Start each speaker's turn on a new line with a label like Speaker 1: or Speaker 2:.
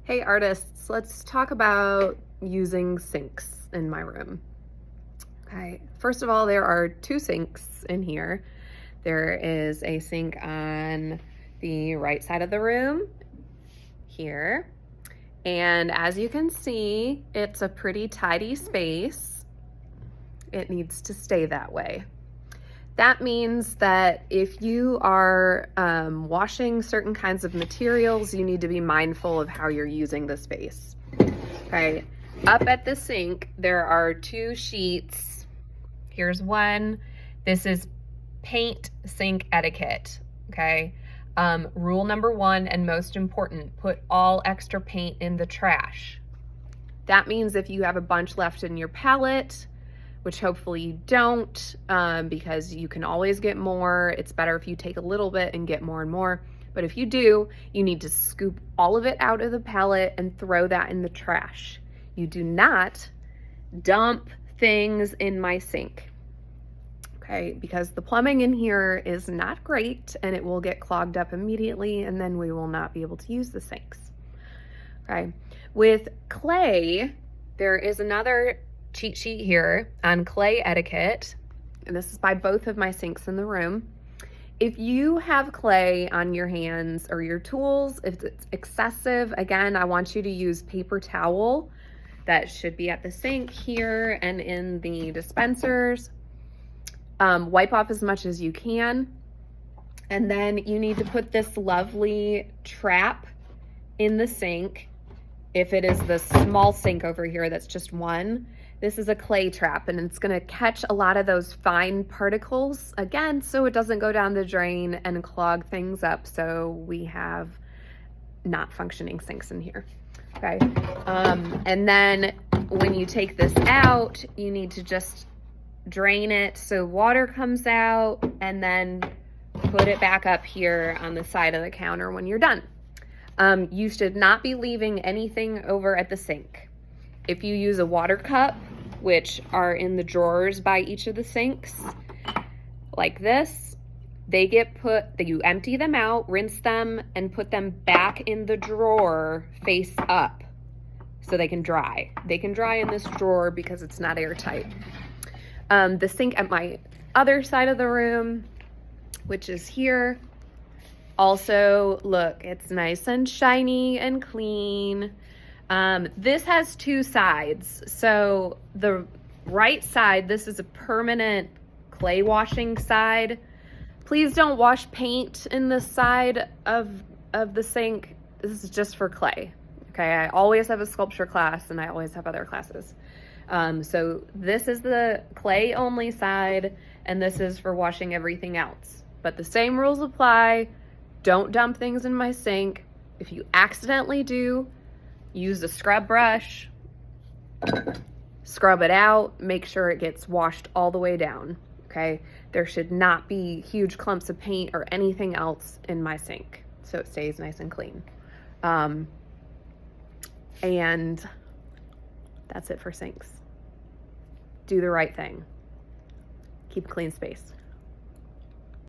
Speaker 1: Hey artists, let's talk about using sinks in my room. Okay, first of all, there are two sinks in here. There is a sink on the right side of the room here. And as you can see, it's a pretty tidy space. It needs to stay that way. That means that if you are washing certain kinds of materials, you need to be mindful of how you're using the space. Okay, up at the sink, there are two sheets. Here's one. This is paint sink etiquette, okay? Rule number one, and most important, put all extra paint in the trash. That means if you have a bunch left in your palette, which hopefully you don't, because you can always get more. It's better if you take a little bit and get more and more. But if you do, you need to scoop all of it out of the palette and throw that in the trash. You do not dump things in my sink, okay? Because the plumbing in here is not great and it will get clogged up immediately and then we will not be able to use the sinks, okay? With clay, there is another cheat sheet here on clay etiquette, and this is by both of my sinks in the room. If you have clay on your hands or your tools, if it's excessive, again, I want you to use paper towel. That should be at the sink here and in the dispensers. Wipe off as much as you can. And then you need to put this lovely trap in the sink. If it is the small sink over here, that's just one. This is a clay trap and it's gonna catch a lot of those fine particles, again, so it doesn't go down the drain and clog things up, so we have not functioning sinks in here, okay? And then when you take this out, you need to just drain it so water comes out and then put it back up here on the side of the counter when you're done. You should not be leaving anything over at the sink. If you use a water cup, which are in the drawers by each of the sinks, like this, they get put, you empty them out, rinse them, and put them back in the drawer face up so they can dry. They can dry in this drawer because it's not airtight. The sink at my other side of the room, which is here, also, look, it's nice and shiny and clean. This has two sides. So the right side, this is a permanent clay washing side. Please don't wash paint in this side of the sink. This is just for clay. Okay, I always have a sculpture class and I always have other classes. So this is the clay only side and this is for washing everything else. But the same rules apply. Don't dump things in my sink. If you accidentally do, use a scrub brush, scrub it out, make sure it gets washed all the way down, okay? There should not be huge clumps of paint or anything else in my sink, so it stays nice and clean. And that's it for sinks. Do the right thing. Keep a clean space.